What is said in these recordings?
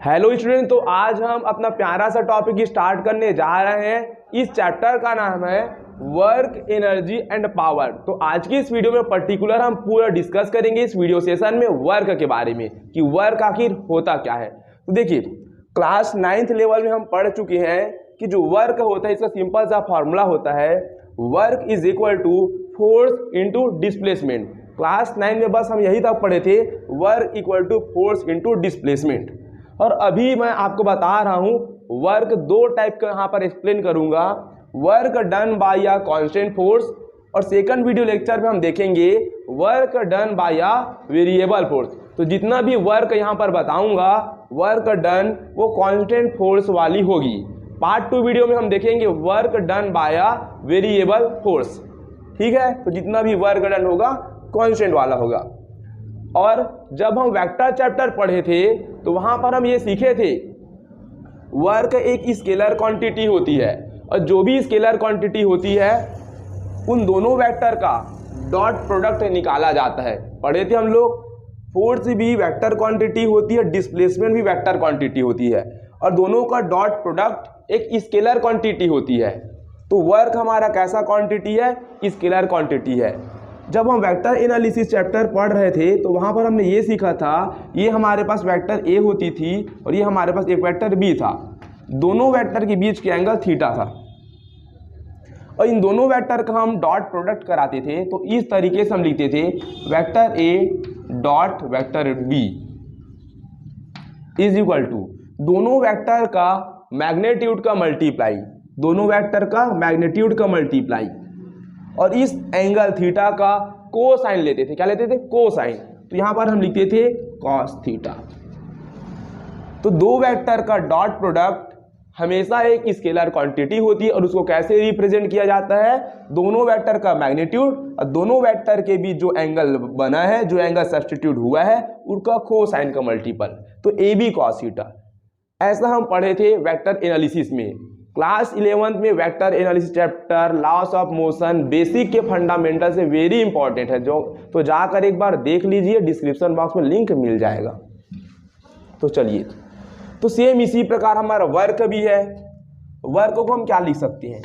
Hello student, तो आज हम अपना प्यारा सा टॉपिक स्टार्ट करने जा रहे हैं। इस चैप्टर का नाम है वर्क, एनर्जी एंड पावर। तो आज की इस वीडियो में पर्टिकुलर हम पूरा डिस्कस करेंगे इस वीडियो सेशन में वर्क के बारे में कि वर्क आखिर होता क्या है। तो देखिए, क्लास 9th लेवल में हम पढ़ चुके हैं कि जो वर्क होता है इसका सिंपल सा फॉर्मूला होता है work is equal to force into displacement. Class 9 में बस हम यही तक पढ़े थे, work equal to force into displacement. और अभी मैं आपको बता रहा हूं वर्क दो टाइप का यहाँ पर एक्सप्लेन करूंगा, work done by a constant force और सेकंड वीडियो लेक्चर में हम देखेंगे work done by a variable force. तो जितना भी वर्क यहाँ पर बताऊंगा वर्क डन वो कांस्टेंट फोर्स वाली होगी। पार्ट 2 वीडियो में हम देखेंगे work done by a variable force. ठीक है, तो जितना भी वर्क डन होगा कांस्टेंट वाला होगा। और जब हम वेक्टर चैप्टर पढ़े थे तो वहां पर हम ये सीखे थे वर्क एक स्केलर क्वांटिटी होती है और जो भी स्केलर क्वांटिटी होती है उन दोनों वेक्टर का डॉट प्रोडक्ट निकाला जाता है। पढ़े थे हम लोग, फोर्स भी वेक्टर क्वांटिटी होती है, डिस्प्लेसमेंट भी वेक्टर क्वांटिटी होती है और दोनों का डॉट प्रोडक्ट एक स्केलर क्वांटिटी होती है। तो वर्क हमारा कैसा क्वांटिटी है? स्केलर क्वांटिटी है। जब हम वेक्टर एनालिसिस चैप्टर पढ़ रहे थे तो वहाँ पर हमने ये सीखा था, ये हमारे पास वेक्टर ए होती थी और ये हमारे पास एक वेक्टर बी था। दोनों वेक्टर के बीच के एंगल थीटा था और इन दोनों वेक्टर का हम डॉट प्रोडक्ट कराते थे। तो इस तरीके से हम लिखते थे vector A dot vector B is equal to दोनों वेक्टर का मैग्नीट्यूड का मल्टीप्लाई, दोनों वेक्टर का मैग्नीट्यूड का मल्टीप्लाई और इस एंगल थीटा का कोसाइन लेते थे। क्या लेते थे? कोसाइन। तो यहां पर हम लिखते थे कॉस थीटा। तो दो वेक्टर का डॉट प्रोडक्ट हमेशा एक स्केलर क्वांटिटी होती है और उसको कैसे रिप्रेजेंट किया जाता है? दोनों वेक्टर का मैग्नीट्यूड और दोनों वेक्टर के बीच जो एंगल बना है, जो एंगल सब्स्टिट्यूट हुआ है, उनका कोसाइन का मल्टीपल, तो ए बी कॉस थीटा। ऐसा हम पढ़े थे वेक्टर एनालिसिस में। क्लास 11th में vector analysis chapter loss of motion basic के फंडामेंटल से वेरी इंपॉर्टेंट है, जो तो जाकर एक बार देख लीजिए, डिस्क्रिप्शन बॉक्स में लिंक मिल जाएगा। तो चलिए, तो सेम इसी प्रकार हमारा वर्क भी है। वर्क को हम क्या लिख सकते हैं?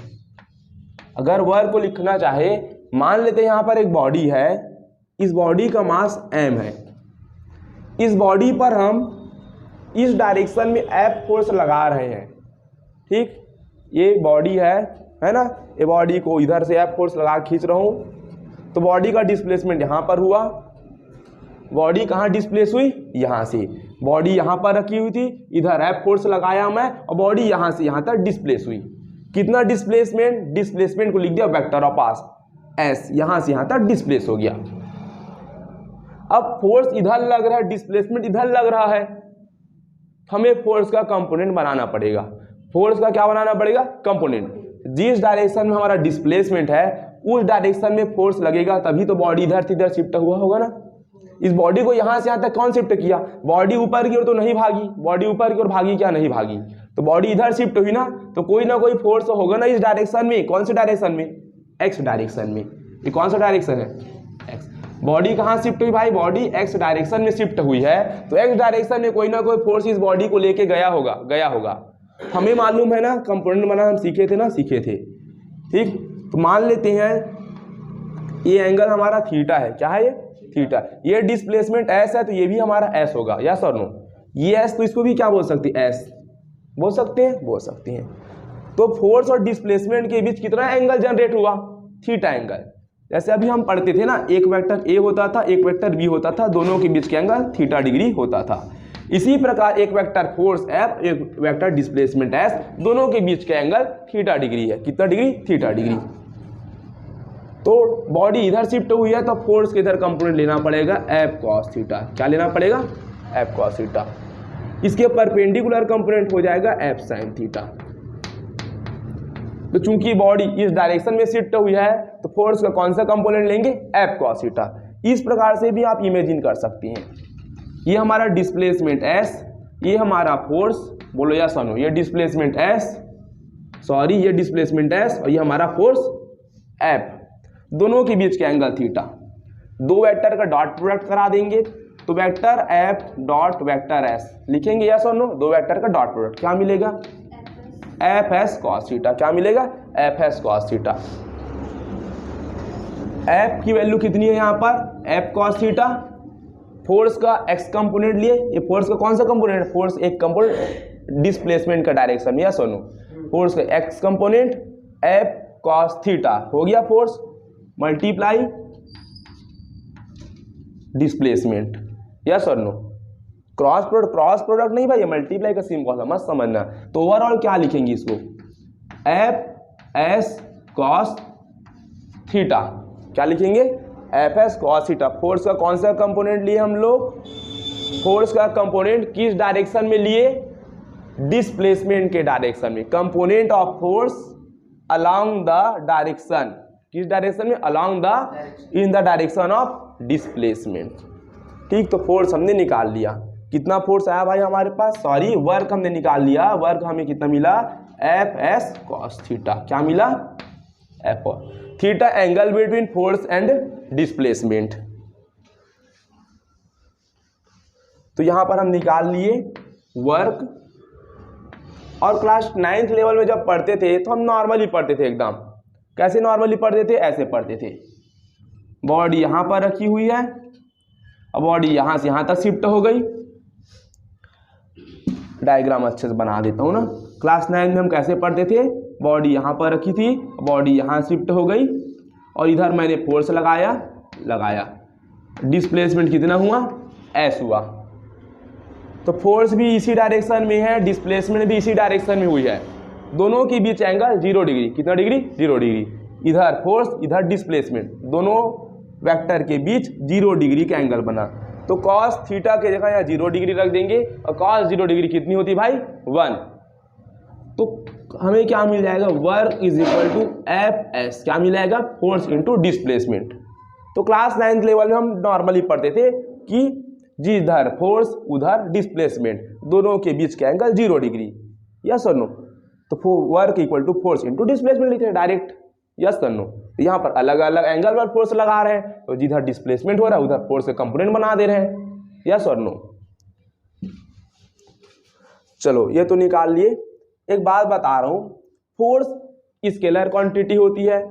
अगर वर्क को लिखना चाहे, मान लेते हैं यहाँ पर एक बॉडी है, इस बॉडी का मास m है। इस बॉडी पर हम इस डायरेक्शन में F फोर्स लगा रहे हैं। ठीक, ये बॉडी है ना, ये बॉडी को इधर से F फोर्स लगा खींच रहा हूं, तो बॉडी का डिस्प्लेसमेंट यहां पर हुआ। बॉडी कहां डिस्प्लेस हुई? यहां से। बॉडी यहां पर रखी हुई थी, इधर F फोर्स लगाया मैं और बॉडी यहां से यहां तक डिस्प्लेस हुई। कितना डिस्प्लेसमेंट? डिस्प्लेसमेंट को लिख दिया वेक्टर ऑफ पास S, यहां से यहां तक डिस्प्लेस हो गया। अब फोर्स इधर लग रहा है, डिस्प्लेसमेंट इधर लग रहा है, हमें फोर्स का कंपोनेंट बनाना पड़ेगा। फोर्स का क्या बनाना पड़ेगा? कंपोनेंट। जिस डायरेक्शन में हमारा डिस्प्लेसमेंट है उस डायरेक्शन में फोर्स लगेगा, तभी तो बॉडी इधर से इधर शिफ्ट हुआ होगा ना। इस बॉडी को यहां से यहां तक कौन शिफ्ट किया? बॉडी ऊपर की ओर तो नहीं भागी, बॉडी ऊपर की ओर भागी क्या? नहीं भागी। तो बॉडी इधर शिफ्ट हुई ना, तो कोई ना कोई फोर्स होगा ना इस डायरेक्शन में। कौन से डायरेक्शन में? एक्स डायरेक्शन में। ये कौन सा डायरेक्शन है? एक्स। बॉडी कहां शिफ्ट हुई भाई? बॉडी एक्स डायरेक्शन में शिफ्ट हुई है, तो एक्स डायरेक्शन में कोई ना कोई फोर्स इस बॉडी को लेके गया होगा। हमें मालूम है ना, कंपोनेंट बनाना हम सीखे थे ना, सीखे थे। ठीक, तो मान लेते हैं ये एंगल हमारा थीटा है। क्या है ये? थीटा। ये डिस्प्लेसमेंट एस है, तो ये भी हमारा एस होगा, यस और नो? ये एस, तो इसको भी क्या बोल सकते हैं? एस बोल सकते हैं, बोल सकते हैं। तो फोर्स और डिस्प्लेसमेंट के बीच कितना एंगल जनरेट हुआ? Theta angle. जैसे अभी हम पढ़ते थे ना, एक वेक्टर ए होता था, एक वेक्टर बी होता था, दोनों के बीच के एंगल थीटा डिग्री होता था। इसी प्रकार एक वेक्टर फोर्स F, एक वेक्टर डिस्प्लेसमेंट S, दोनों के बीच का एंगल थीटा डिग्री है। कितना डिग्री? Theta degree. तो बॉडी इधर शिफ्ट हुई है तो फोर्स के इधर कंपोनेंट लेना पड़ेगा F cos थीटा। क्या लेना पड़ेगा? F cos theta. इसके परपेंडिकुलर कंपोनेंट हो जाएगा F sin थीटा। तो चूंकि बॉडी इस डायरेक्शन में शिफ्ट हुई है तो फोर्स का कौन सा कंपोनेंट लेंगे? F cos theta. इस प्रकार से भी आप इमेजिन कर सकते हैं। ये हमारा डिस्प्लेसमेंट S, ये हमारा फोर्स, बोलो या सुनो, ये डिस्प्लेसमेंट S, सॉरी ये डिस्प्लेसमेंट S और ये हमारा फोर्स F, दोनों के बीच का एंगल थीटा। दो वेक्टर का डॉट प्रोडक्ट करा देंगे तो vector F dot vector S लिखेंगे, यस और नो, दो वेक्टर का डॉट प्रोडक्ट, क्या मिलेगा एफ एस कॉस थीटा, क्या मिलेगा F S cos theta. F की वैल्यू कितनी है यहाँ पर एफ कॉस थीटा, फोर्स का एक्स कंपोनेंट लिए, ये फोर्स का कौन सा कंपोनेंट, फोर्स एक कंपोनेंट डिस्प्लेसमेंट का डायरेक्शन में, यस और नो, फोर्स का x component F cos theta हो गया फोर्स मल्टीप्लाई डिस्प्लेसमेंट, यस और नो, क्रॉस प्रोडक्ट नहीं भाई, मल्टीप्लाई का सिंबल है, मत समझना। तो ओवरऑल क्या लिखेंगे इसको एफ एस कॉस थीटा, क्या लिखेंगे F S cos theta. Force का कौन सा कंपोनेंट लिए हम लोग, फोर्स का कंपोनेंट किस डायरेक्शन में लिए, डिस्प्लेसमेंट के डायरेक्शन में, component of force along the direction, किस डायरेक्शन में, along the in the direction of displacement. ठीक, तो फोर्स हमने निकाल लिया, कितना फोर्स आया भाई हमारे पास, सॉरी वर्क हमने निकाल लिया, वर्क हमें कितना मिला एफ एस कॉस थीटा, क्या मिला F theta angle between force and displacement. तो यहां पर हम निकाल लिए वर्क। और क्लास 9th लेवल में जब पढ़ते थे तो हम नॉर्मली पढ़ते थे, एकदम कैसे नॉर्मली पढ़ते थे, ऐसे पढ़ते थे, बॉडी यहां पर रखी हुई है, अब बॉडी यहां से यहां तक शिफ्ट हो गई, डायग्राम अच्छे से बना देता हूं ना। क्लास 9 में हम कैसे पढ़ते थे, बॉडी यहां पर रखी थी, बॉडी यहां शिफ्ट हो गई और इधर मैंने फोर्स लगाया, डिस्प्लेसमेंट कितना हुआ एस हुआ, तो फोर्स भी इसी डायरेक्शन में है, डिस्प्लेसमेंट भी इसी डायरेक्शन में हुई है, दोनों के बीच एंगल 0 डिग्री, कितना डिग्री 0 डिग्री, इधर फोर्स इधर डिस्प्लेसमेंट, दोनों वेक्टर के बीच 0 डिग्री का एंगल बना। तो कॉस थीटा के जगह यहाँ 0 डिग्री रख देंगे और कॉस 0 डिग्री कितनी होती है भाई 1, तो हमें क्या मिल जाएगा work is equal to F S, क्या मिल जाएगा फोर्स इंटू डिस्प्लेसमेंट। तो क्लास 9th लेवल में हम नॉर्मली पढ़ते थे कि जिधर फोर्स उधर डिस्प्लेसमेंट, दोनों के बीच का एंगल 0 डिग्री, यस और नो, तो work equal to force into displacement लिखते हैं डायरेक्ट, यस और नो। तो यहाँ पर अलग अलग एंगल पर फोर्स लगा रहे हैं, तो जिधर डिस्प्लेसमेंट हो रहा है उधर फोर्स के कंपोनेंट बना दे रहे हैं, यस और नो। चलो ये तो निकाल लिए। एक बात बता रहा हूँ, फोर्स स्केलर क्वांटिटी होती है,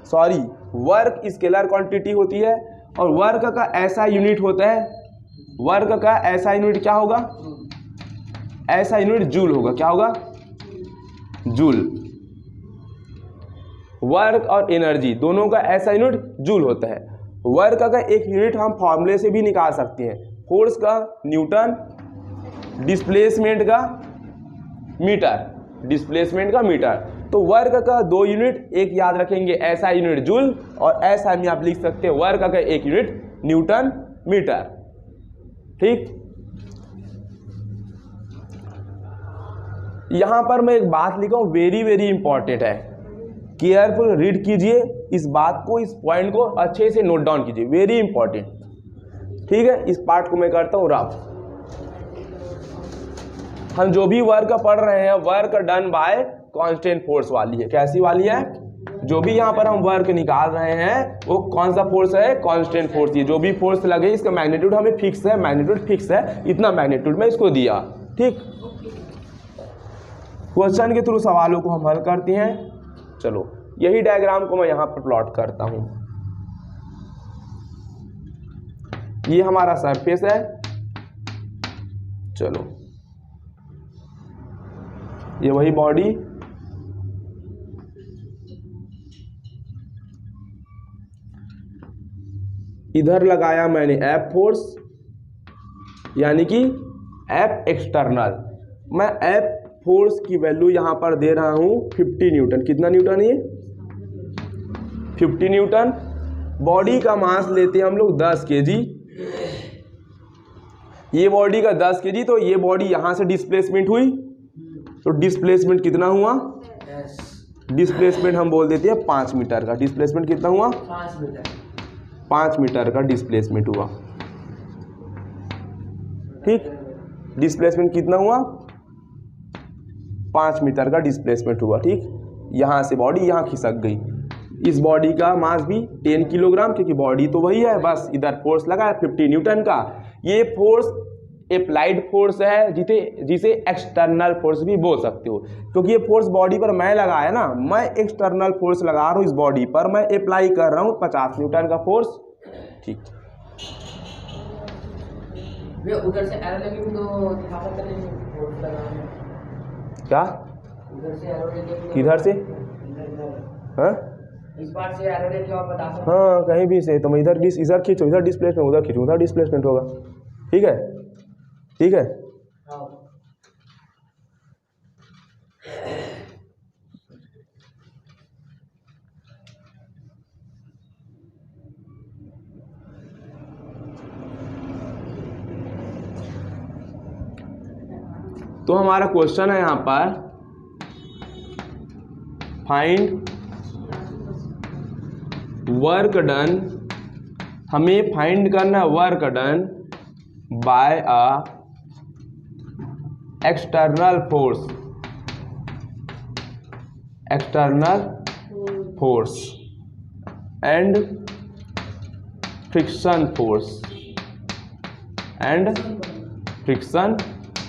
सॉरी वर्क स्केलर क्वांटिटी होती है, और वर्क का ऐसा यूनिट होता है, वर्क का ऐसा यूनिट क्या होगा, ऐसा यूनिट जूल होगा, क्या होगा जूल। वर्क और एनर्जी दोनों का ऐसा यूनिट जूल होता है। वर्क का एक यूनिट हम फॉर्मूले से भी निकाल सकते हैं, फोर्स का न्यूटन, डिस्प्लेसमेंट का मीटर, डिस्प्लेसमेंट का मीटर। तो वर्क का 2 यूनिट, एक याद रखेंगे ऐसा यूनिट जूल, और ऐसा में आप लिख सकते हैं वर्क का एक यूनिट न्यूटन मीटर, ठीक। यहां पर मैं एक बात लिखा हूं, वेरी वेरी इंपॉर्टेंट है, केयरफुल रीड कीजिए इस बात को, इस पॉइंट को अच्छे से नोट डाउन कीजिए, वेरी इंपॉर्टेंट, ठीक है। इस पार्ट को मैं करता हूं रफ। हम जो भी वर्क पढ़ रहे हैं work done bye constant force वाली है, कैसी वाली है, जो भी यहाँ पर हम वर्क निकाल रहे हैं वो कौन सा फोर्स है, कांस्टेंट फोर्स। ये जो भी फोर्स लगे इसका मैग्नीट्यूड हमें फिक्स है, मैग्नीट्यूड फिक्स है, इतना मैग्नीट्यूड में इसको दिया, ठीक। क्वेश्चन के थ्रू सवालों को हम हल करते हैं। चलो यही डायग्राम को मैं यहाँ पर प्लॉट करता हूँ, ये हमारा सरफेस है, चलो ये वही बॉडी, इधर लगाया मैंने एफ फोर्स, यानी कि एफ एक्सटर्नल। मैं एफ फोर्स की वैल्यू यहां पर दे रहा हूं 50 न्यूटन। कितना न्यूटन है ये 50 न्यूटन। बॉडी का मास लेते हैं हम लोग 10 kg, ये बॉडी का 10 kg, तो ये बॉडी यहां से डिस्प्लेसमेंट हुई, तो डिस्प्लेसमेंट कितना हुआ, डिस्प्लेसमेंट हम बोल देते हैं 5 मीटर का। डिस्प्लेसमेंट कितना हुआ 5 मीटर का डिस्प्लेसमेंट हुआ, ठीक। डिस्प्लेसमेंट कितना हुआ 5 मीटर का डिस्प्लेसमेंट हुआ, ठीक। यहाँ से बॉडी यहाँ खिसक गई। इस बॉडी का मास भी 10 किलोग्राम, क्योंकि बॉडी तो वही है, बस इधर फोर्स लगा है 50 न्यूटन का, ये फोर्स अप्लाइड फोर्स है जिसे एक्सटर्नल फोर्स भी बोल सकते हो, क्योंकि ये फोर्स बॉडी पर मैं लगाया ना, मैं एक्सटर्नल फोर्स लगा रहा हूँ इस बॉडी पर, मैं अप्लाई कर रहा हूँ 50 न्यूटन का फोर्स। ठीक, उधर से एरो लगी तो दिखा सकते हैं फोर्स लगाना क्या, उधर से एरो लगी, किधर से, हाँ इस बार से एरो लगी आप बता सकते हाँ कहीं भी से, तुम इधर खींचो, इधर डिस्प्लेसमेंट, उधर खींचो, उधर डिस्प्लेसमेंट होगा। ठीक है, ठीक है। हाँ। तो हमारा क्वेश्चन है यहाँ पर, फाइंड वर्क डन, हमें फाइंड करना है work done by a external force and friction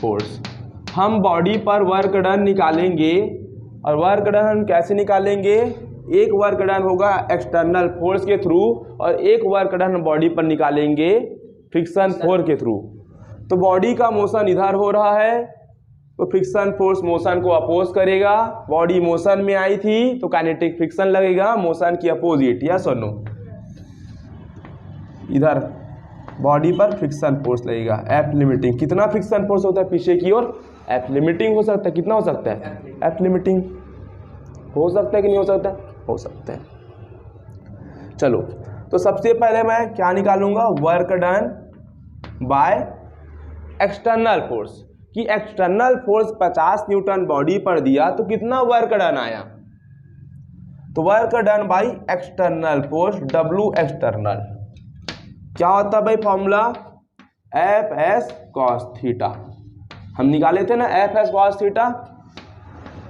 force. हम बॉडी पर वर्क डन निकालेंगे, और वर्क डन हम कैसे निकालेंगे, एक वर्क डन होगा एक्सटर्नल फोर्स के थ्रू और एक वर्क डन बॉडी पर निकालेंगे फ्रिक्शन फोर्स के थ्रू। तो बॉडी का मोशन इधर हो रहा है, तो फ्रिक्शन फोर्स मोशन को अपोज करेगा, बॉडी मोशन में आई थी तो काइनेटिक फ्रिक्शन लगेगा मोशन की अपोजिट, या सुनो इधर बॉडी पर फ्रिक्शन फोर्स लगेगा, एफ लिमिटिंग। कितना फ्रिक्शन फोर्स होता है पीछे की ओर, एफ लिमिटिंग हो सकता है, कितना हो सकता है, एफ लिमिटिंग हो सकता है कि नहीं हो सकता, हो सकता है। चलो, तो सबसे पहले मैं क्या निकालूंगा, work done by external force, कि एक्सटर्नल फोर्स 50 न्यूटन बॉडी पर दिया तो कितना वर्क डन आया, तो work done by external force W external क्या होता है भाई, formula F S cos theta, हम निकाले थे ना एफ एस कॉस थीटा।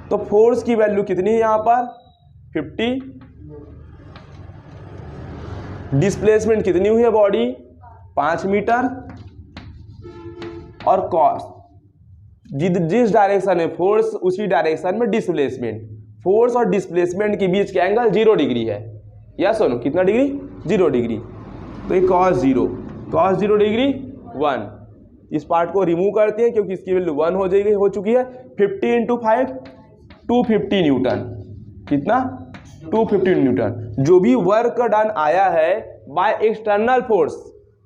तो फोर्स की वैल्यू कितनी है यहाँ पर 50, डिस्प्लेसमेंट कितनी हुई है बॉडी 5 मीटर, और कॉस जिस डायरेक्शन में फोर्स उसी डायरेक्शन में डिस्प्लेसमेंट, फोर्स और डिस्प्लेसमेंट के बीच का एंगल 0 डिग्री है, या सुनो कितना डिग्री 0 डिग्री, तो ये cos 0 डिग्री 1, इस पार्ट को रिमूव करते हैं क्योंकि इसकी वैल्यू 1 हो चुकी है। 50 इंटू 5 250 न्यूटन, कितना 250 न्यूटन। जो भी वर्क डन आया है बाय एक्सटर्नल फोर्स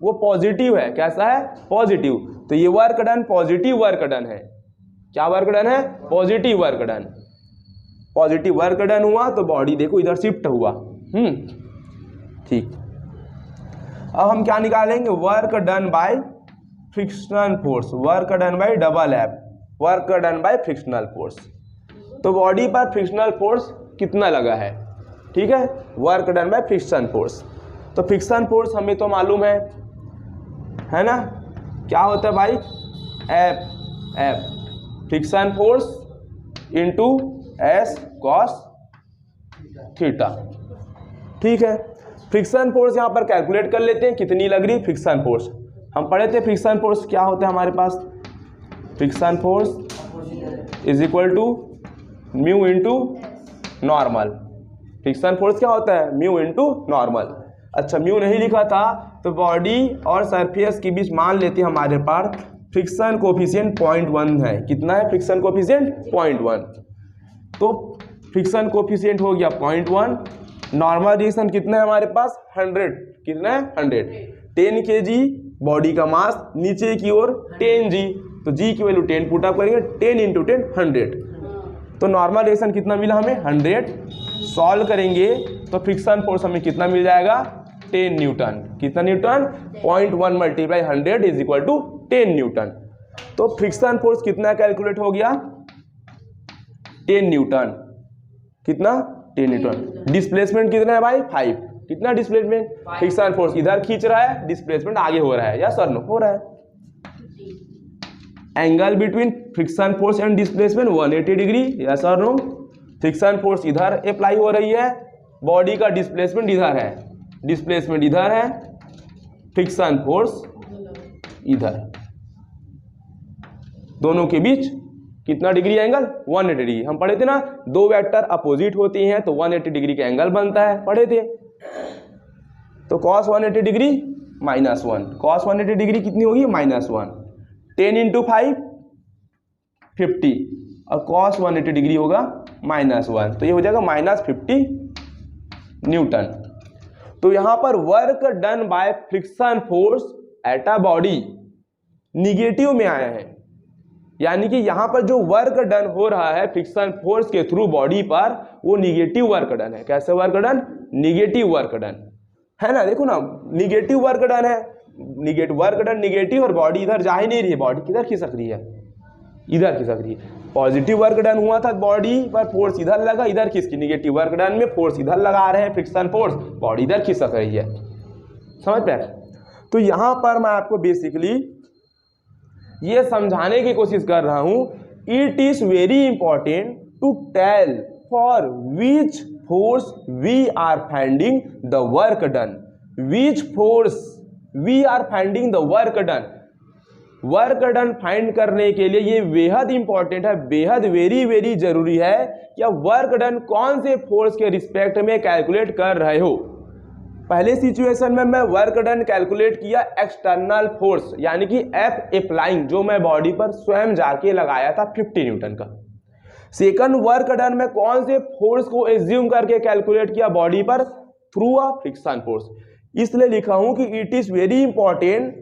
वो पॉजिटिव है, कैसा है पॉजिटिव, तो ये work done positive work done है। क्या वर्क डन है, positive work done, positive work done हुआ तो बॉडी देखो इधर शिफ्ट हुआ। ठीक, अब हम क्या निकालेंगे, work done bye frictional force, work done bye double F, work done bye frictional force. तो बॉडी पर फ्रिक्शनल फोर्स कितना लगा है, ठीक है, work done by friction force. तो फ्रिक्शन फोर्स हमें तो मालूम है ना, क्या होता है भाई, F friction force into S cos theta. ठीक है, फ्रिक्शन फोर्स यहाँ पर कैलकुलेट कर लेते हैं कितनी लग रही फ्रिक्शन फोर्स। हम पढ़े थे फ्रिक्शन फोर्स क्या होता है हमारे पास, friction force is equal to mu into normal. Friction force क्या होता है, म्यू इंटू नॉर्मल। अच्छा, म्यू नहीं लिखा था तो बॉडी और सरफेस के बीच मान लेते हैं हमारे पास फ्रिक्शन कोफिशिएंट 0.1 है। कितना है फ्रिक्शन कोफिशिएंट 0.1, तो फ्रिक्शन कोफिशिएंट हो गया 0.1। नॉर्मल रिएक्शन कितना है हमारे पास 100, कितना है 100। 10 kg बॉडी का मास, नीचे की ओर 10 g, तो g की वैल्यू 10 पुट अप करेंगे, 10 इंटू 10 100, तो नॉर्मल रिएक्शन कितना मिला हमें 100। सॉल्व करेंगे तो फ्रिक्शन फोर्स हमें कितना मिल जाएगा 10 न्यूटन। कितना newton, 0.1 multiply 100 is equal to 10 newton. तो फ्रिक्शन फोर्स कितना कैलकुलेट हो गया 10 न्यूटन, कितना 10 न्यूटन। डिस्प्लेसमेंट कितना है भाई 5, कितना डिस्प्लेसमेंट, फ्रिक्शन फोर्स इधर खींच रहा है, डिस्प्लेसमेंट आगे हो रहा है, या सर नो हो रहा है। Angle between friction force and displacement 180 degree, या सर नो। फ्रिक्शन फोर्स इधर अप्लाई हो रही है, बॉडी का डिस्प्लेसमेंट इधर है, डिस्प्लेसमेंट इधर है, फ्रिक्शन फोर्स इधर, दोनों के बीच कितना डिग्री एंगल, 180 डिग्री। हम पढ़े थे ना, दो वेक्टर अपोजिट होती हैं तो 180 डिग्री का एंगल बनता है, पढ़े थे। तो cos 180 डिग्री -1, cos 180 डिग्री कितनी होगी, -1। 10 × 5 50 और cos 180 डिग्री होगा -1, तो ये हो जाएगा -50 न्यूटन। तो यहां पर work done by friction force at a body negative में आया है, यानी कि यहां पर जो वर्क डन हो रहा है फ्रिक्शन फोर्स के थ्रू बॉडी पर, वो निगेटिव वर्क डन है। कैसे work done, negative work done है ना। देखो ना, निगेटिव वर्क डन है, निगेटिव वर्क डन निगेटिव, और बॉडी इधर जा ही नहीं रही है, बॉडी किधर खिसक रही है, इधर खिसक रही है। पॉजिटिव वर्क डन हुआ था, बॉडी पर फोर्स इधर लगा, इधर खिसकी। निगेटिव वर्क डन में फोर्स इधर लगा रहे हैं फ्रिक्शन फोर्स, बॉडी इधर खिसक रही है, समझ पाए। तो यहां पर मैं आपको बेसिकली ये समझाने की कोशिश कर रहा हूं, it is very important to tell for which force we are finding the work done, which force we are finding the work done. Work done find करने के लिए ये बेहद इंपॉर्टेंट है, बेहद वेरी जरूरी है कि आप वर्क डन कौन से फोर्स के रिस्पेक्ट में कैलकुलेट कर रहे हो। पहले सिचुएशन में मैं वर्क डन कैलकुलेट किया एक्सटर्नल फोर्स, यानी कि एफ अप्लाइंग, जो मैं बॉडी पर स्वयं जाके लगाया था 50 न्यूटन का। सेकंड वर्क डन में कौन से फोर्स को एज्यूम करके कैलकुलेट किया बॉडी पर, थ्रू अ फ्रिक्शन फोर्स। इसलिए लिखा हूं कि it is very important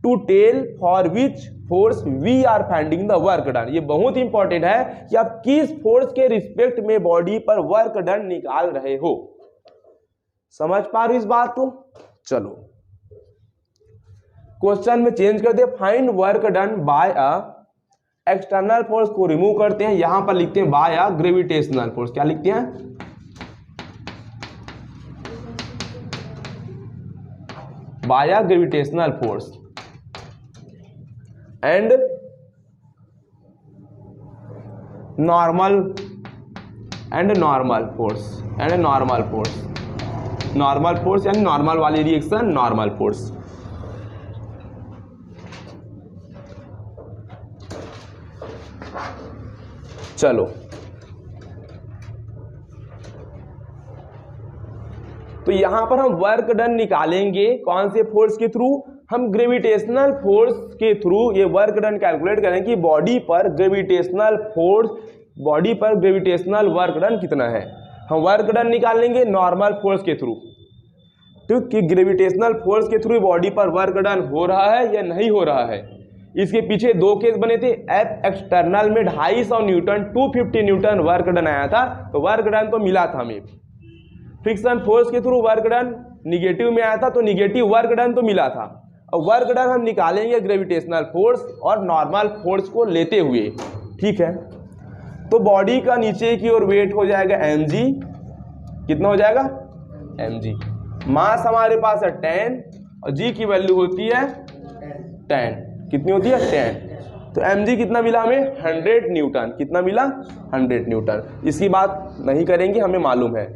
to tell for which force we are finding the work done. ये बहुत इंपॉर्टेंट है कि आप किस फोर्स के रिस्पेक्ट में बॉडी पर वर्क डन निकाल रहे हो। समझ पा रहे हो इस बात को। चलो क्वेश्चन में चेंज कर दे, find work done by a external force को रिमूव करते हैं, यहां पर लिखते हैं बाय अ ग्रेविटेशनल फोर्स। क्या लिखते हैं, by a gravitational force and normal force, normal force यानी नॉर्मल वाली रिएक्शन, नॉर्मल फोर्स। चलो तो यहां पर हम वर्क डन निकालेंगे कौन से फोर्स के थ्रू, हम ग्रेविटेशनल फोर्स के थ्रू ये वर्क डन कैलकुलेट करें कि बॉडी पर ग्रेविटेशनल फोर्स, बॉडी पर ग्रेविटेशनल वर्क डन कितना है। हम वर्क डन निकालेंगे नॉर्मल फोर्स के थ्रू, क्योंकि ग्रेविटेशनल फोर्स के थ्रू बॉडी पर वर्क डन हो रहा है या नहीं हो रहा है। इसके पीछे दो केस बने थे, एफ एक्सटर्नल में 250 न्यूटन 250 न्यूटन वर्क डन आया था, तो वर्क डन तो मिला था हमें। फ्रिक्शन फोर्स के थ्रू वर्क डन निगेटिव में आया था, तो निगेटिव वर्क डन तो मिला था। और वर्क डन हम निकालेंगे ग्रेविटेशनल फोर्स और नॉर्मल फोर्स को लेते हुए, ठीक है। तो बॉडी का नीचे की ओर वेट हो जाएगा mg, कितना हो जाएगा mg। मास हमारे पास है 10 और g की वैल्यू होती है 10, कितनी होती है 10। तो mg कितना मिला हमें 100 न्यूटन, कितना मिला 100 न्यूटन। इसकी बात नहीं करेंगे, हमें मालूम है।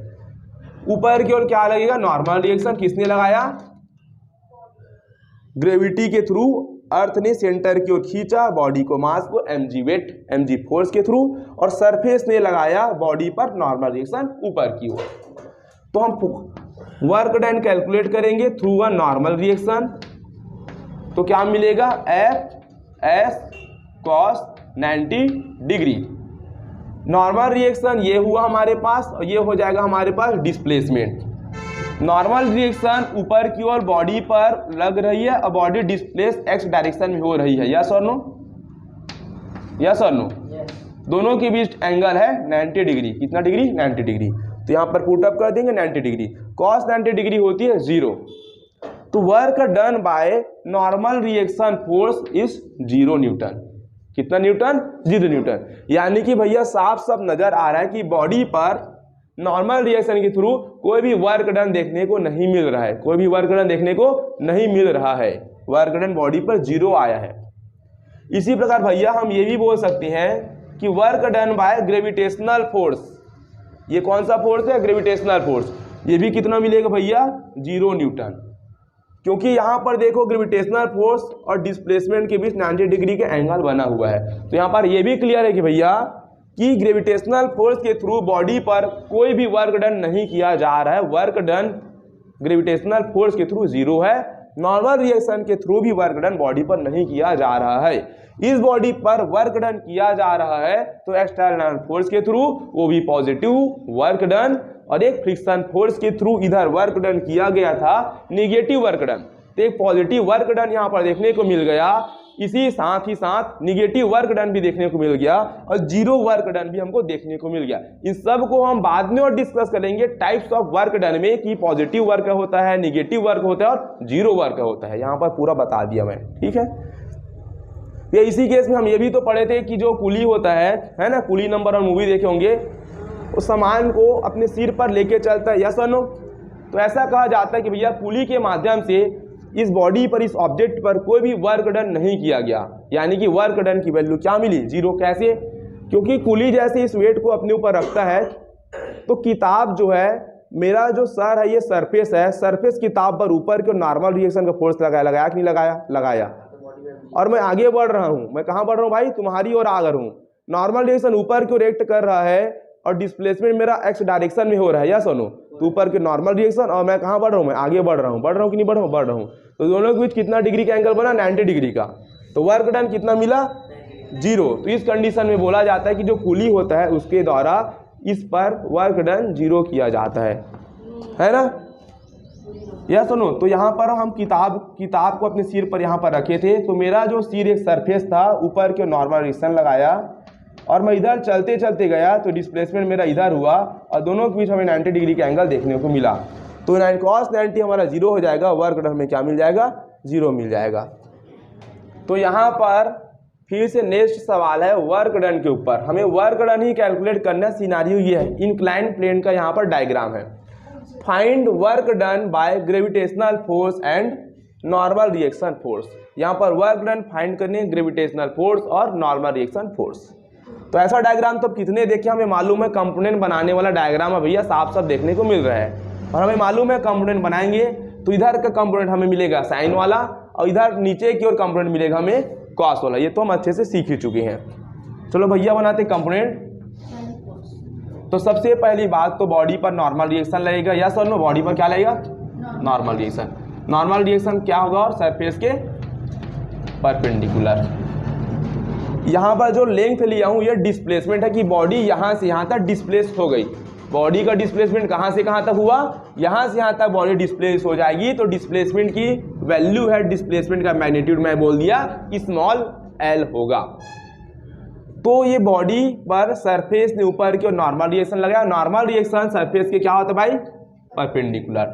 ऊपर की ओर क्या लगेगा, नॉर्मल रिएक्शन किसने लगाया, ग्रेविटी के थ्रू अर्थ ने सेंटर की ओर खींचा बॉडी को, मास को, mg वेट mg फोर्स के थ्रू, और सरफेस ने लगाया बॉडी पर नॉर्मल रिएक्शन ऊपर की ओर। तो हम वर्क डन कैलकुलेट करेंगे थ्रू अ नॉर्मल रिएक्शन, तो क्या मिलेगा F S cos 90 degree. Normal reaction ये हुआ हमारे पास, और ये हो जाएगा हमारे पास डिस्प्लेसमेंट। नॉर्मल रिएक्शन ऊपर की ओर बॉडी पर लग रही है और बॉडी डिस्प्लेस एक्स डायरेक्शन में हो रही है, यस और नो, यस और नो। दोनों के बीच एंगल है 90 डिग्री, कितना डिग्री 90 डिग्री। तो यहाँ पर पुट अप कर देंगे 90 डिग्री, कॉस 90 डिग्री होती है 0। तो work done by normal reaction force is 0 Newton, कितना न्यूटन 0 न्यूटन। यानी कि भैया साफ साफ नजर आ रहा है कि बॉडी पर नॉर्मल रिएक्शन के थ्रू कोई भी वर्क डन देखने को नहीं मिल रहा है, कोई भी वर्क डन देखने को नहीं मिल रहा है, वर्क डन बॉडी पर 0 आया है। इसी प्रकार भैया हम ये भी बोल सकते हैं कि work done by gravitational force, ये कौन सा फोर्स है, ग्रेविटेशनल फोर्स, ये भी कितना मिलेगा भैया 0 न्यूटन। क्योंकि यहाँ पर देखो ग्रेविटेशनल फोर्स और डिस्प्लेसमेंट के बीच 90 डिग्री का एंगल बना हुआ है। तो यहाँ पर ये भी क्लियर है कि भैया कि ग्रेविटेशनल फोर्स के थ्रू बॉडी पर कोई भी वर्क डन नहीं किया जा रहा है। वर्क डन ग्रेविटेशनल फोर्स के थ्रू जीरो है। नॉर्मल रिएक्शन के थ्रू भी वर्क डन बॉडी पर नहीं किया जा रहा है। इस बॉडी पर वर्क डन किया जा रहा है तो एक्सटर्नल फोर्स के थ्रू, वो भी पॉजिटिव वर्क डन, और एक फ्रिक्शन फोर्स के थ्रू इधर वर्क डन किया गया था निगेटिव वर्क डन। तो एक पॉजिटिव वर्क डन यहाँ पर देखने को मिल गया, इसी साथ ही साथ निगेटिव वर्क डन भी देखने को मिल गया और जीरो वर्क डन भी हमको देखने को मिल गया। इन सब को हम बाद में और डिस्कस करेंगे टाइप्स ऑफ वर्क डन में कि पॉजिटिव वर्क होता है, निगेटिव वर्क होता है और जीरो वर्क होता है। यहाँ पर पूरा बता दिया मैं, ठीक है। ये इसी केस में हम ये भी तो पढ़े थे कि जो कुली होता है ना, कुली नंबर और मूवी देखे होंगे, उस सामान को अपने सिर पर लेके चलता है, यस और नो। तो ऐसा कहा जाता है कि भैया कुली के माध्यम से इस बॉडी पर, इस ऑब्जेक्ट पर कोई भी वर्क डन नहीं किया गया, यानी कि वर्क डन की वैल्यू क्या मिली, जीरो। कैसे? क्योंकि कुली जैसे इस वेट को अपने ऊपर रखता है तो किताब जो है, मेरा जो सर है ये सरफेस है, सरफेस किताब पर ऊपर के नॉर्मल रिएक्शन का फोर्स लगाया कि नहीं लगाया? लगाया। और मैं आगे बढ़ रहा हूँ, मैं कहाँ बढ़ रहा हूँ भाई? तुम्हारी ओर आगे हूँ। नॉर्मल रिएक्शन ऊपर की ओर रिएक्ट कर रहा है और डिस्प्लेसमेंट मेरा एक्स डायरेक्शन में हो रहा है, या सुनो। तो ऊपर के नॉर्मल रिएक्शन और मैं कहाँ बढ़ रहा हूँ? मैं आगे बढ़ रहा हूँ कि नहीं बढ़ रहा हूँ? बढ़ रहा हूँ। तो दोनों के बीच कितना डिग्री का एंगल बना? 90 डिग्री का। तो वर्क डन कितना मिला? जीरो। तो इस कंडीशन में बोला जाता है कि जो कुली होता है उसके द्वारा इस पर वर्क डन जीरो किया जाता है ना? या सुनो। तो यहाँ पर हम किताब को अपने सिर पर यहाँ पर रखे थे, तो मेरा जो सिर एक सरफेस था, ऊपर के नॉर्मल रिएक्शन लगाया और मैं इधर चलते चलते गया तो डिस्प्लेसमेंट मेरा इधर हुआ और दोनों के बीच हमें 90 डिग्री का एंगल देखने को मिला। तो cos 90 हमारा जीरो हो जाएगा, वर्क डन हमें क्या मिल जाएगा? जीरो मिल जाएगा। तो यहाँ पर फिर से नेक्स्ट सवाल है वर्क डन के ऊपर। हमें वर्क डन ही कैलकुलेट करना। सिनारियो ये है, इंक्लाइंड प्लेन का यहाँ पर डायग्राम है। Find work done by gravitational force and normal reaction force. यहाँ पर वर्क डन फाइंड करने ग्रेविटेशनल फोर्स और नॉर्मल रिएक्शन फोर्स। तो ऐसा डायग्राम तो कितने देखे? हमें मालूम है कंपोनेंट बनाने वाला डायग्राम है भैया, साफ साफ देखने को मिल रहा है। और हमें मालूम है कंपोनेंट बनाएंगे तो इधर का कंपोनेंट हमें मिलेगा साइन वाला और इधर नीचे की ओर कंपोनेंट मिलेगा हमें कॉस वाला। ये तो हम अच्छे से सीख ही चुके हैं। चलो भैया बनाते कंपोनेंट। तो सबसे पहली बात तो बॉडी पर नॉर्मल रिएक्शन लगेगा, यस और नो? बॉडी पर क्या लगेगा? Normal reaction. नॉर्मल रिएक्शन क्या होगा? और सरफेस के परपेंडिकुलर। यहाँ पर जो लेंथ लिया हूँ ये डिस्प्लेसमेंट है कि बॉडी यहाँ से यहाँ तक डिस्प्लेस हो गई। बॉडी का डिस्प्लेसमेंट कहाँ से कहाँ तक हुआ? यहाँ से यहाँ तक बॉडी डिस्प्लेस हो जाएगी। तो डिस्प्लेसमेंट की वैल्यू है, डिस्प्लेसमेंट का मैग्नीट्यूड मैं बोल दिया स्मॉल एल होगा। तो ये बॉडी पर सरफेस ने ऊपर की ओर नॉर्मल रिएक्शन लगाया। नॉर्मल रिएक्शन सरफेस के क्या होता है भाई? परपेंडिकुलर।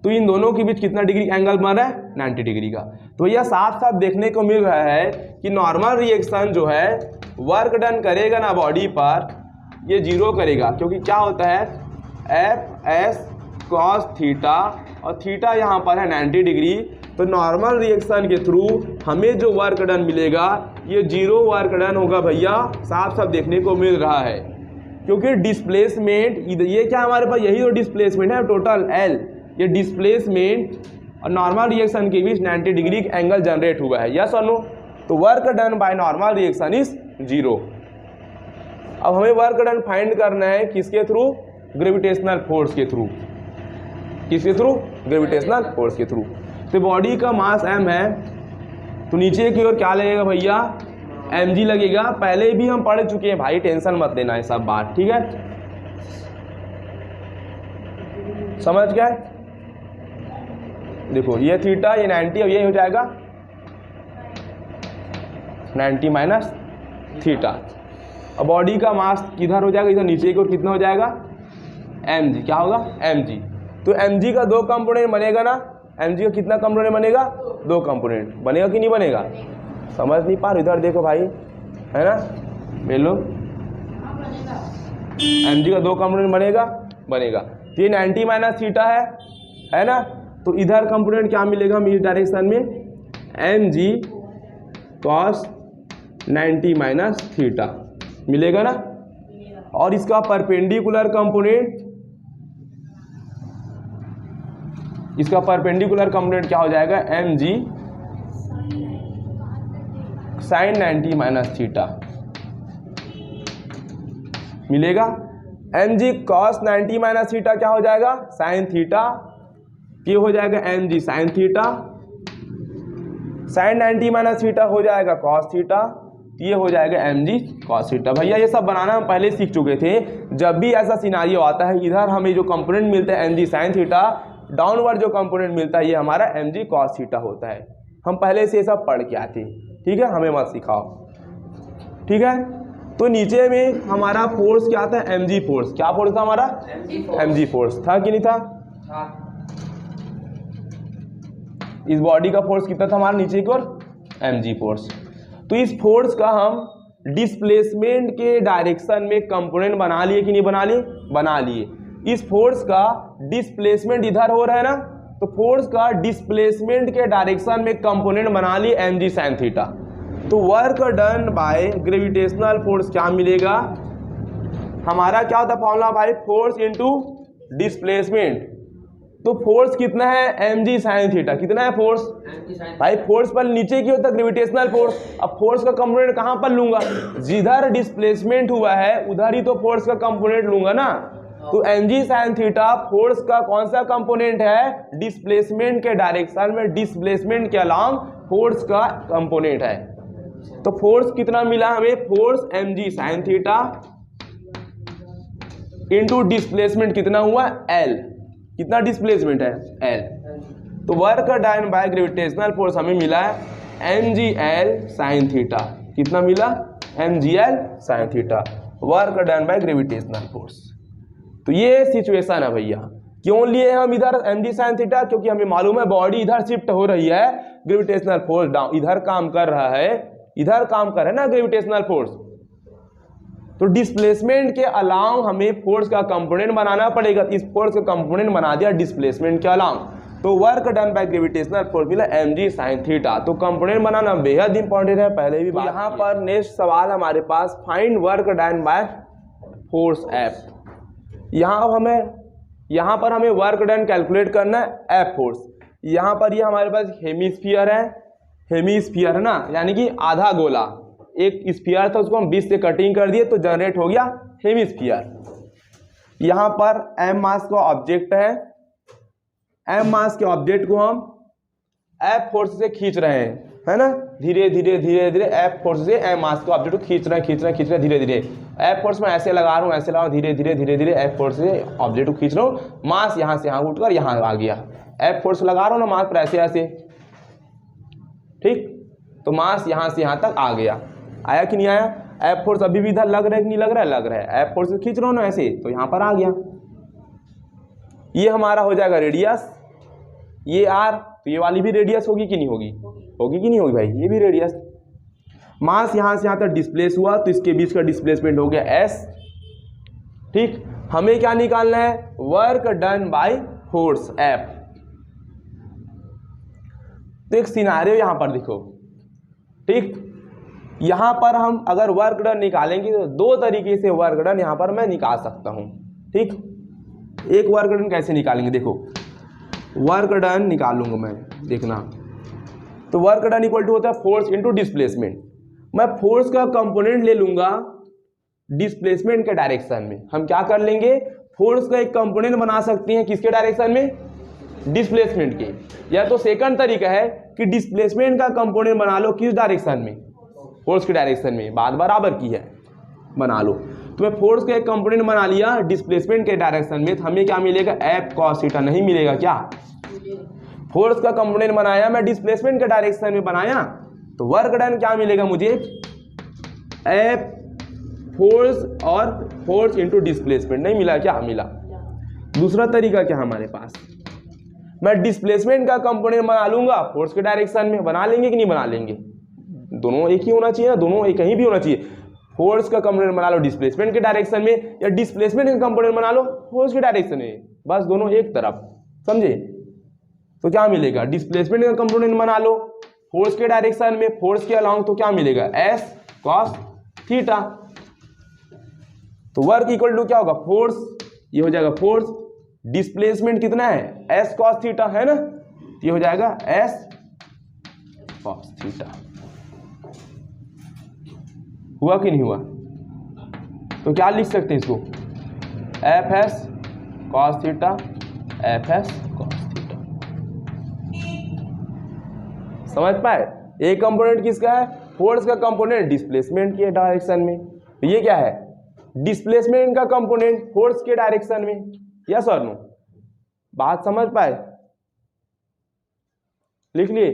तो इन दोनों के बीच कितना डिग्री एंगल बन रहा है? 90 डिग्री का। तो यह साफ साफ देखने को मिल रहा है कि नॉर्मल रिएक्शन जो है वर्क डन करेगा ना बॉडी पर, ये जीरो करेगा। क्योंकि क्या होता है? एफ एस कॉस थीटा और थीटा यहाँ पर है 90 डिग्री। तो नॉर्मल रिएक्शन के थ्रू हमें जो वर्क डन मिलेगा ये जीरो वर्क डन होगा भैया, साफ साफ देखने को मिल रहा है। क्योंकि डिस्प्लेसमेंट ये क्या हमारे पास यही तो डिस्प्लेसमेंट है टोटल एल। ये डिस्प्लेसमेंट और नॉर्मल रिएक्शन के बीच 90 डिग्री एंगल जनरेट हुआ है, यस और नो? तो work done by normal reaction is zero. अब हमें वर्क डन फाइंड करना है किसके थ्रू? ग्रेविटेशनल फोर्स के थ्रू। किसके थ्रू? ग्रेविटेशनल फोर्स के थ्रू। तो बॉडी का मास m है, तो नीचे की ओर क्या लगेगा भैया? mg लगेगा। पहले भी हम पढ़ चुके हैं भाई, टेंशन मत लेना ये सब बात, ठीक है? समझ गए? देखो ये थीटा, ये 90 और ये हो जाएगा 90 माइनस थीटा। अब बॉडी का मास किधर हो जाएगा? इधर नीचे की ओर कितना हो जाएगा? mg। क्या होगा? mg। तो mg का दो कंपोनेंट बनेगा ना? mg का कितना कंपोनेंट बनेगा? दो कंपोनेंट बनेगा कि नहीं बनेगा? समझ नहीं पा रहे? इधर देखो भाई, है ना बेलो, mg का दो कंपोनेंट बनेगा। तो ये 90 माइनस थीटा है ना? तो इधर कंपोनेंट क्या मिलेगा हमें इस डायरेक्शन में? mg cos 90 माइनस थीटा मिलेगा ना? और इसका परपेंडिकुलर कंपोनेंट इसका परपेंडिकुलर कंपोनेंट क्या हो जाएगा, mg sin 90 माइनस थीटा मिलेगा। mg cos 90 माइनस थीटा क्या हो जाएगा, साइन थीटा, ये हो जाएगा mg sine theta, sine 90 minus theta हो जाएगा cos थीटा, ये हो जाएगा mg cos थीटा। भैया ये सब बनाना हम पहले सीख चुके थे। जब भी ऐसा सिनारियो आता है, इधर हमें जो कंपोनेंट मिलता है mg sin थीटा, डाउनवर्ड जो कंपोनेंट मिलता है ये हमारा mg cos थीटा होता है। हम पहले से ये सब पढ़ के आते, ठीक है, हमें मत सिखाओ, ठीक है। तो नीचे में हमारा फोर्स क्या था, mg फोर्स। क्या फोर्स था हमारा, mg फोर्स था कि नहीं था। इस बॉडी का फोर्स कितना था हमारा नीचे की ओर, mg फोर्स। तो इस फोर्स का हम डिस्प्लेसमेंट के डायरेक्शन में कंपोनेंट बना लिए कि नहीं बना लिए, बना लिए। इस फोर्स का डिस्प्लेसमेंट इधर हो रहा है ना, तो फोर्स का डिस्प्लेसमेंट के डायरेक्शन में कंपोनेंट बना लिए mg sin थीटा। तो work done by gravitational force क्या मिलेगा, हमारा क्या होता है फॉर्मूला भाई, फोर्स इनटू डिस्प्लेसमेंट। तो फोर्स कितना है, mg sin थीटा। कितना है फोर्स भाई, फोर्स पर नीचे की होता है ग्रेविटेशनल फोर्स। अब फोर्स का कंपोनेंट कहां पर लूंगा, जिधर डिस्प्लेसमेंट हुआ है उधर ही तो फोर्स का कंपोनेंट लूंगा ना। तो mg sin थीटा फोर्स का कौन सा कंपोनेंट है, डिस्प्लेसमेंट के डायरेक्शन में, डिस्प्लेसमेंट के अलांग फोर्स का कंपोनेंट है। तो फोर्स कितना मिला हमें, force mg sin theta into displacement कितना हुआ L। कितना डिस्प्लेसमेंट है, L। तो work done by gravitational force हमें मिला है mgl sin थीटा। कितना मिला, mgl sin theta, work done by gravitational force. तो ये सिचुएशन है भैया। क्यों लिए हम इधर mg sin थीटा, क्योंकि हमें मालूम है बॉडी इधर शिफ्ट हो रही है, ग्रेविटेशनल फोर्स डाउन इधर काम कर रहा है, इधर काम कर रहा है ना ग्रेविटेशनल फोर्स। तो डिस्प्लेसमेंट के अलाव हमें फोर्स का कंपोनेंट बनाना पड़ेगा। इस फोर्स का कंपोनेंट बना दिया डिस्प्लेसमेंट के अलाव, तो work done by gravitational force मिला mg sin थीटा। तो कंपोनेंट बनाना बेहद इंपॉर्टेंट है, पहले भी बात। यहाँ पर नेक्स्ट सवाल हमारे पास, find work done by force F। यहाँ पर हमें वर्क डन कैलकुलेट करना है F फोर्स। यहाँ पर ये हमारे पास हेमीस्फीयर है, हेमीस्फीयर है ना, यानी कि आधा गोला। एक स्फीयर था उसको हम 20 से कटिंग कर दिए तो जनरेट हो गया हेमीस्फीयर। यहाँ पर m मास का ऑब्जेक्ट है, m मास के ऑब्जेक्ट को हम F फोर्स से खींच रहे हैं, है ना, धीरे धीरे धीरे धीरे F फोर्स से m मास के ऑब्जेक्ट को खींच रहे हैं धीरे धीरे। F फोर्स में ऐसे लगा रहा हूँ, ऐसे लगा रहा हूँ, धीरे धीरे धीरे धीरे F फोर्स से ऑब्जेक्ट को खींच रहा हूँ। मास यहाँ से यहाँ उठकर यहाँ आ गया, F फोर्स लगा रहा हूँ ना मास पर ऐसे ऐसे, ठीक। तो मास यहाँ से यहाँ तक आ गया, आया कि नहीं आया। F फोर्स अभी भी इधर लग रहा है कि नहीं लग रहा है, लग रहा है। F फोर्स से खींच रहा हूँ ना ऐसे, तो यहाँ पर आ गया। ये हमारा हो जाएगा रेडियस, ये R, तो ये वाली भी रेडियस होगी कि नहीं होगी, होगी कि नहीं होगी भाई, ये भी रेडियस। मास यहाँ से यहाँ तक डिस्प्लेस हुआ तो इसके बीच का डिस्प्लेसमेंट हो गया S, ठीक। हमें क्या निकालना है, work done by force F। तो एक सिनारियो यहाँ पर देखो, ठीक। यहाँ पर हम अगर वर्क डन निकालेंगे तो दो तरीके से वर्क डन यहाँ पर मैं निकाल सकता हूँ, ठीक। एक वर्क डन कैसे निकालेंगे, देखो वर्क डन निकालूंगा मैं, देखना। तो वर्क डन इक्वल टू होता है फोर्स इनटू डिस्प्लेसमेंट। मैं फोर्स का कंपोनेंट ले लूंगा डिस्प्लेसमेंट के डायरेक्शन में। हम क्या कर लेंगे, फोर्स का एक कंपोनेंट बना सकते हैं किसके डायरेक्शन में, डिस्प्लेसमेंट के। या तो सेकंड तरीका है कि डिस्प्लेसमेंट का कंपोनेंट बना लो किस डायरेक्शन में, फोर्स के डायरेक्शन में। बात बराबर की है, बना लो। तो मैं फोर्स का एक कंपोनेंट बना लिया डिस्प्लेसमेंट के डायरेक्शन में, तो हमें क्या मिलेगा, F cos थीटा नहीं मिलेगा क्या। फोर्स का कंपोनेंट बनाया मैं डिस्प्लेसमेंट के डायरेक्शन में बनाया, तो वर्क डन क्या मिलेगा मुझे, F फोर्स और फोर्स इनटू डिस्प्लेसमेंट। नहीं मिला क्या, मिला। दूसरा तरीका क्या हमारे पास, मैं डिस्प्लेसमेंट का कंपोनेंट बना लूंगा फोर्स के डायरेक्शन में। बना लेंगे कि नहीं बना लेंगे, दोनों एक ही होना चाहिए ना, दोनों एक कहीं भी होना चाहिए। फोर्स का कंपोनेंट बना लो डिस्प्लेसमेंट के डायरेक्शन में, या डिस्प्लेसमेंट का कंपोनेंट बना लो फोर्स के डायरेक्शन में, बस दोनों एक तरफ, समझे। तो क्या मिलेगा, डिस्प्लेसमेंट का कंपोनेंट बना लो फोर्स के डायरेक्शन में, फोर्स के अलाउंग, तो क्या मिलेगा, S cos थीटा। तो वर्क इक्वल टू क्या होगा, फोर्स, ये हो जाएगा फोर्स डिस्प्लेसमेंट कितना है, एस कॉस थीटा है ना, ये हो जाएगा एस कॉस थीटा। हुआ कि नहीं हुआ? तो क्या लिख सकते हैं इसको, F S cos theta, F S cos theta. समझ पाए? एक कंपोनेंट किसका है, फोर्स का कंपोनेंट डिस्प्लेसमेंट के डायरेक्शन में, तो ये क्या है, डिस्प्लेसमेंट का कंपोनेंट फोर्स के डायरेक्शन में। यस और नो? बात समझ पाए? लिख लिए?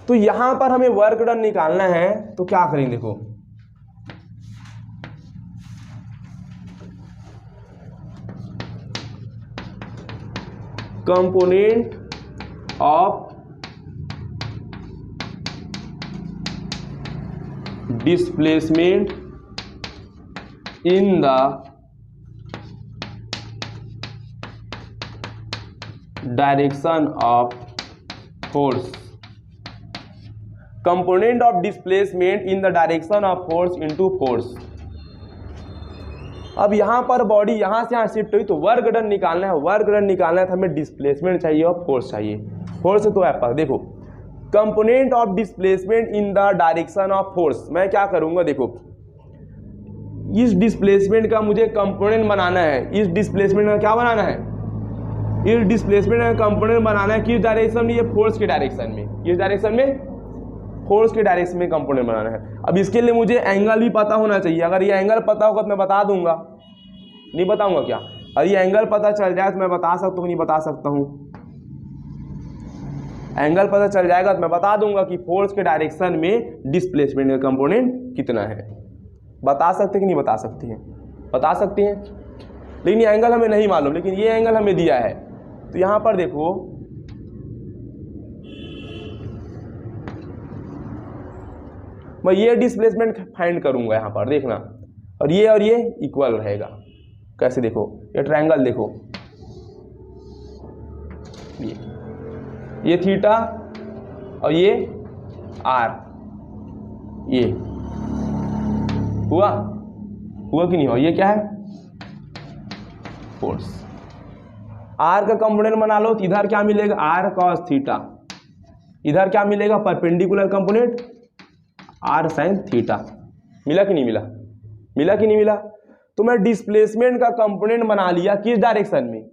तो यहां पर हमें वर्क डन निकालना है, तो क्या करेंगे, देखो component of displacement in the direction of force, component of displacement in the direction of force into force. अब यहां पर बॉडी यहां से यहां शिफ्ट हुई तो वर्क डन निकालना है, वर्क डन निकालना है तो हमें डिस्प्लेसमेंट चाहिए और फोर्स चाहिए। फोर्स तो है पर देखो component of displacement in the direction of force, मैं क्या करूंगा, देखो इस डिस्प्लेसमेंट का मुझे कंपोनेंट बनाना है, इस डिस्प्लेसमेंट का क्या बनाना है, इस डिस्प्लेसमेंट का कंपोनेंट बनाना है किस डायरेक्शन में, ये फोर्स के डायरेक्शन में, किस डायरेक्शन में, फोर्स के डायरेक्शन में कंपोनेंट बनाना है। अब इसके लिए मुझे एंगल भी पता होना चाहिए, अगर ये एंगल पता होगा तो मैं बता दूंगा, नहीं बताऊंगा क्या, और ये एंगल पता चल जाए तो मैं बता सकता हूँ, नहीं बता सकता हूँ, एंगल पता चल जाएगा तो मैं बता दूंगा कि फोर्स के डायरेक्शन में डिस्प्लेसमेंट का कंपोनेंट कितना है। बता सकते कि नहीं बता सकते हैं, बता सकते हैं, लेकिन ये एंगल हमें नहीं मालूम, लेकिन ये एंगल हमें दिया है। तो यहां पर देखो मैं ये डिस्प्लेसमेंट फाइंड करूंगा यहां पर, देखना, और ये इक्वल रहेगा। कैसे, देखो ये ट्रायंगल, देखो ये थीटा और ये आर, ये हुआ कि नहीं हुआ, ये क्या है, फोर्स। आर का कंपोनेंट बना लो तो इधर क्या मिलेगा, आर कॉस थीटा, इधर क्या मिलेगा, perpendicular component r sine theta. मिला कि नहीं मिला, मिला कि नहीं मिला? तो मैं डिस्प्लेसमेंट का कंपोनेंट बना लिया किस डायरेक्शन में,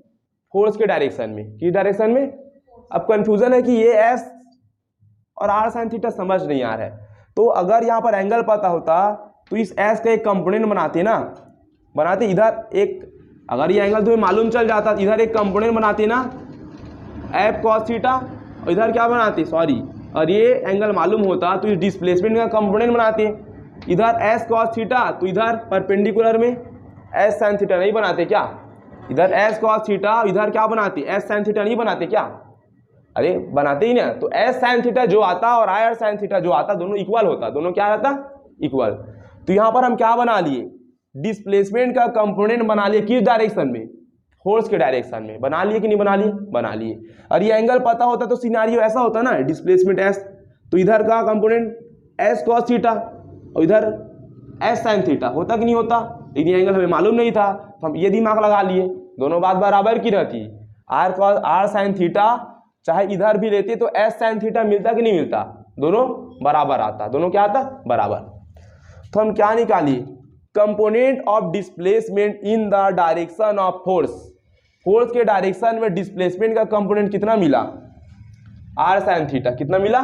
फोर्स के डायरेक्शन में, किस डायरेक्शन में। अब कंफ्यूजन है कि ये एस और आर साइन थीटा समझ नहीं आ रहा है, तो अगर यहाँ पर एंगल पता होता तो इस एस का एक कंपोनेंट बनाते ना, बनाते इधर एक, अगर ये एंगल तुम्हें मालूम चल जाता इधर एक कंपोनेंट बनाते ना एफ कॉस थीटा, और इधर क्या बनाते, सॉरी, और ये एंगल मालूम होता तो इस डिस्प्लेसमेंट का कंपोनेंट बनाते, इधर एस कॉस थीटा तो इधर परपेंडिकुलर में एस साइन थीटा नहीं बनाते क्या, इधर एस कॉस थीटा, इधर क्या बनाते, एस साइन थीटा नहीं बनाते क्या, अरे बनाते ही ना। तो एस साइन थीटा जो आता और आर साइन थीटा जो आता दोनों इक्वल होता, दोनों क्या रहता, इक्वल। तो यहां पर हम क्या बना लिए, डिस्प्लेसमेंट का कंपोनेंट बना लिए किस डायरेक्शन में, फोर्स के डायरेक्शन में। बना लिए कि नहीं बना लिए, बना लिए। और ये एंगल पता होता तो सिनेरियो ऐसा होता ना, डिस्प्लेसमेंट एस, तो इधर का कंपोनेंट एस कॉस थीटा और इधर एस साइन थीटा, होता कि नहीं होता, लेकिन ये एंगल हमें मालूम नहीं था तो हम ये दिमाग लगा लिए, दोनों बात बराबर की रहती, r cos r sine theta चाहे इधर भी लेते तो एस साइन थीटा मिलता कि नहीं मिलता, दोनों बराबर आता, दोनों क्या आता, बराबर। तो हम क्या निकालिए, component of displacement in the direction of force, force के डायरेक्शन में डिस्प्लेसमेंट का कंपोनेंट कितना मिला, आर साइन थीटा, कितना मिला,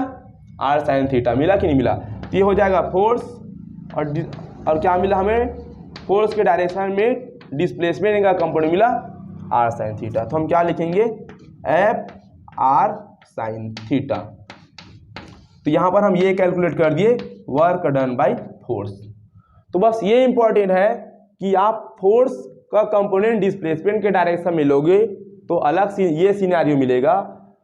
आर साइन थीटा, मिला कि नहीं मिला। तो ये हो जाएगा फोर्स और क्या मिला हमें, फोर्स के डायरेक्शन में डिस्प्लेसमेंट का कंपोनेंट मिला आर साइन थीटा। तो हम क्या लिखेंगे, एफ आर साइन थीटा। तो यहां पर हम ये कैलकुलेट कर दिए वर्क डन बाय फोर्स। तो बस ये इंपॉर्टेंट है कि आप फोर्स का कंपोनेंट डिस्प्लेसमेंट के डायरेक्शन में लोगे तो अलग से ये सिनेरियो मिलेगा,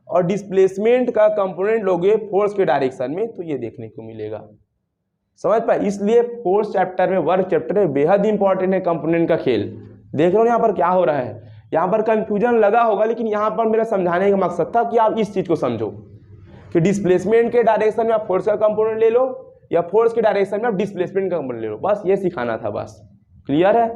और डिस्प्लेसमेंट का कंपोनेंट लोगे फोर्स के डायरेक्शन में तो ये देखने को मिलेगा। समझ पाए, इसलिए फोर्स चैप्टर में, वर्क चैप्टर में बेहद इंपॉर्टेंट है कंपोनेंट का खेल। देख रहे हो यहाँ पर क्या हो रहा है, यहाँ पर कंफ्यूजन लगा होगा, लेकिन यहाँ पर मेरा समझाने का मकसद था कि आप इस चीज़ को समझो कि डिस्प्लेसमेंट के डायरेक्शन में आप फोर्स का कंपोनेंट ले लो या फोर्स के डायरेक्शन में आप डिस्प्लेसमेंट का कंपोनेंट ले लो, बस ये सिखाना था, बस। क्लियर है।